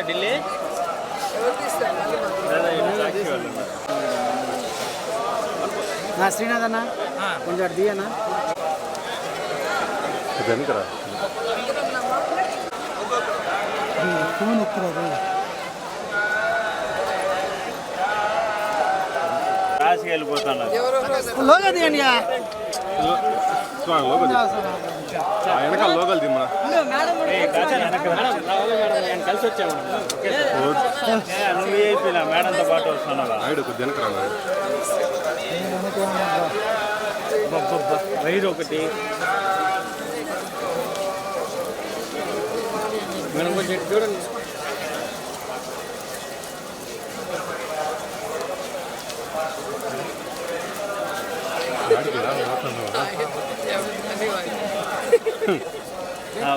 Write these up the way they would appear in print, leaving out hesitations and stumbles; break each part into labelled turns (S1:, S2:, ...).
S1: ఢిల్లీ శ్రీనాథ్ అన్న కొంచెం ది అన్న ఫోన్ ఎత్తురాదు
S2: కాశీకి వెళ్ళిపోతున్నారు
S1: లోగా తీయండి
S3: వెనకాల లోకల్ దిమ్మా
S2: కలిసి వచ్చాము నువ్వు అయిపోయినా మేడంతో పాటు వస్తున్నావా
S3: వెనకరా
S2: వైరు ఒకటి మనం కొంచెం చూడండి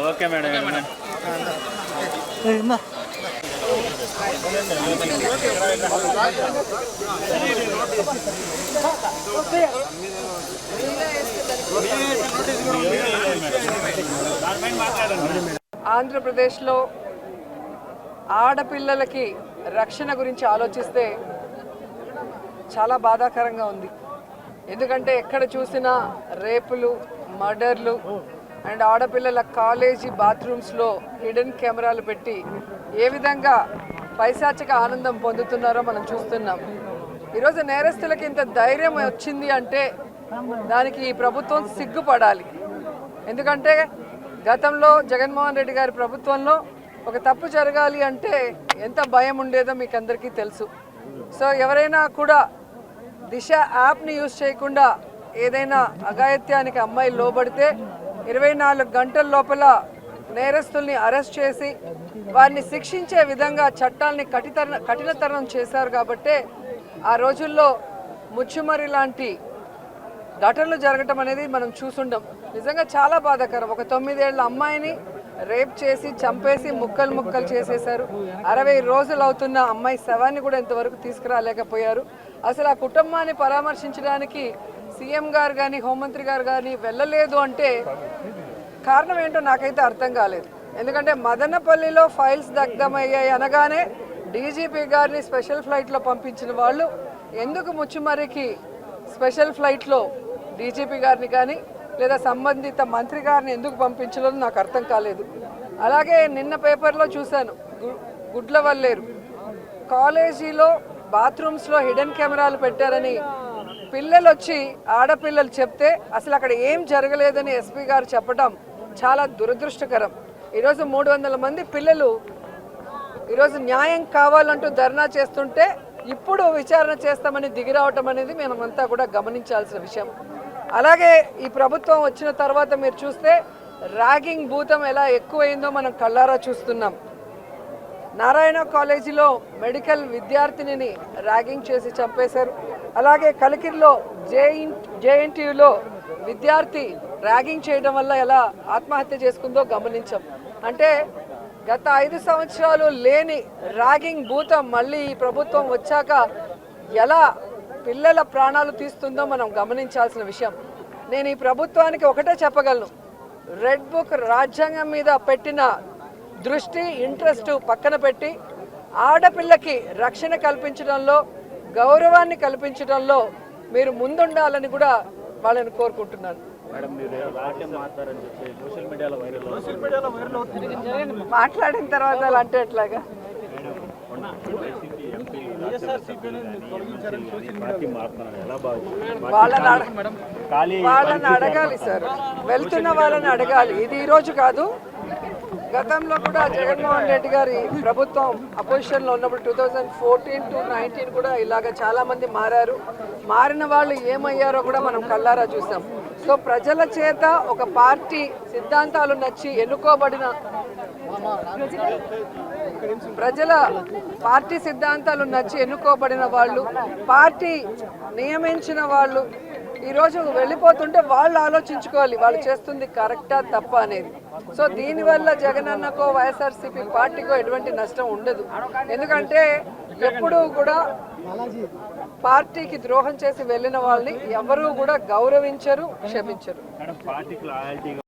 S2: ఓకే మేడం
S4: ఆంధ్రప్రదేశ్లో ఆడపిల్లలకి రక్షణ గురించి ఆలోచిస్తే చాలా బాధాకరంగా ఉంది. ఎందుకంటే ఎక్కడ చూసినా రేపులు, మర్డర్లు అండ్ ఆడపిల్లల కాలేజీ బాత్రూమ్స్లో హిడెన్ కెమెరాలు పెట్టి ఏ విధంగా పైశాచిక ఆనందం పొందుతున్నారో మనం చూస్తున్నాం. ఈరోజు నేరస్తులకి ఇంత ధైర్యం వచ్చింది అంటే దానికి ఈ ప్రభుత్వం సిగ్గుపడాలి. ఎందుకంటే గతంలో జగన్మోహన్ రెడ్డి గారి ప్రభుత్వంలో ఒక తప్పు జరగాలి అంటే ఎంత భయం ఉండేదో మీకు అందరికీ తెలుసు. సో ఎవరైనా కూడా దిశ యాప్ని యూజ్ చేయకుండా ఏదైనా అఘాయిత్యానికి అమ్మాయి లోబడితే 24 గంటల లోపల నేరస్తుల్ని అరెస్ట్ చేసి వారిని శిక్షించే విధంగా చట్టాలని కఠినతరం చేశారు. కాబట్టే ఆ రోజుల్లో ముచ్చుమరి లాంటి ఘటనలు జరగటం అనేది మనం చూసుండం. నిజంగా చాలా బాధాకరం. ఒక 9 ఏళ్ల అమ్మాయిని రేప్ చేసి చంపేసి ముక్కలు ముక్కలు చేసేశారు. 60 రోజులు అవుతున్న అమ్మాయి శవాన్ని కూడా ఇంతవరకు తీసుకురాలేకపోయారు. అసలు ఆ కుటుంబాన్ని పరామర్శించడానికి సీఎం గారు కానీ హోంమంత్రి గారు కానీ వెళ్ళలేదు అంటే కారణం ఏంటో నాకైతే అర్థం కాలేదు. ఎందుకంటే మదనపల్లిలో ఫైల్స్ దగ్ధమయ్యాయి అనగానే డీజీపీ గారిని స్పెషల్ ఫ్లైట్లో పంపించిన వాళ్ళు ఎందుకు ముచ్చుమరికి స్పెషల్ ఫ్లైట్లో డీజీపీ గారిని కానీ లేదా సంబంధిత మంత్రి గారిని ఎందుకు పంపించలేదో నాకు అర్థం కాలేదు. అలాగే నిన్న పేపర్లో చూశాను, గుడ్లవల్లేరు కాలేజీలో బాత్రూమ్స్లో హిడెన్ కెమెరాలు పెట్టారని పిల్లలు వచ్చి ఆడపిల్లలు చెప్తే అసలు అక్కడ ఏం జరగలేదని ఎస్పీ గారు చెప్పడం చాలా దురదృష్టకరం. ఈరోజు 300 మంది పిల్లలు ఈరోజు న్యాయం కావాలంటూ ధర్నా చేస్తుంటే ఇప్పుడు విచారణ చేస్తామని దిగిరావటం అనేది మనమంతా కూడా గమనించాల్సిన విషయం. అలాగే ఈ ప్రభుత్వం వచ్చిన తర్వాత మీరు చూస్తే ర్యాగింగ్ భూతం ఎలా ఎక్కువైందో మనం కళ్ళారా చూస్తున్నాం. నారాయణ కాలేజీలో మెడికల్ విద్యార్థినిని ర్యాగింగ్ చేసి చంపేశారు. అలాగే కలికిరిలో జేఎన్టీయూలో విద్యార్థి ర్యాగింగ్ చేయడం వల్ల ఎలా ఆత్మహత్య చేసుకుందో గమనించాం. అంటే గత 5 సంవత్సరాలు లేని ర్యాగింగ్ భూతం మళ్ళీ ఈ ప్రభుత్వం వచ్చాక ఎలా పిల్లల ప్రాణాలు తీస్తుందో మనం గమనించాల్సిన విషయం. నేను ఈ ప్రభుత్వానికి ఒకటే చెప్పగలను, రెడ్ బుక్ రాజ్యాంగం మీద పెట్టిన దృష్టి ఇంట్రెస్ట్ పక్కన పెట్టి ఆడపిల్లకి రక్షణ కల్పించడంలో గౌరవాన్ని కల్పించడంలో మీరు ముందుండాలని కూడా వాళ్ళని కోరుకుంటున్నాను. మాట్లాడిన తర్వాత అలా అంటే ఎట్లాగా వాళ్ళని అడగాలి సార్, వెళ్తున్న వాళ్ళని అడగాలి. ఇది ఈరోజు కాదు, గతంలో కూడా జగన్మోహన్ రెడ్డి గారి ప్రభుత్వం అపోజిషన్లో ఉన్నప్పుడు 2014 to 19 కూడా ఇలాగ చాలామంది మారారు. మారిన వాళ్ళు ఏమయ్యారో కూడా మనం కళ్ళారా చూసాం. సో ప్రజల చేత ఒక పార్టీ సిద్ధాంతాలు నచ్చి ఎన్నుకోబడిన ప్రజల పార్టీ సిద్ధాంతాలు నచ్చి ఎన్నుకోబడిన వాళ్ళు, పార్టీ నియమించిన వాళ్ళు ఈరోజు వెళ్ళిపోతుంటే వాళ్ళు ఆలోచించుకోవాలి వాళ్ళు చేస్తుంది కరెక్టా తప్ప అనేది. సో దీనివల్ల జగనన్నకో వైఎస్ఆర్సీపీ పార్టీకో ఎటువంటి నష్టం ఉండదు. ఎందుకంటే ఎప్పుడూ కూడా పార్టీకి ద్రోహం చేసి వెళ్ళిన వాళ్ళని ఎవరూ కూడా గౌరవించరు, క్షమించరు.
S2: పార్టీకి లాయల్టీగా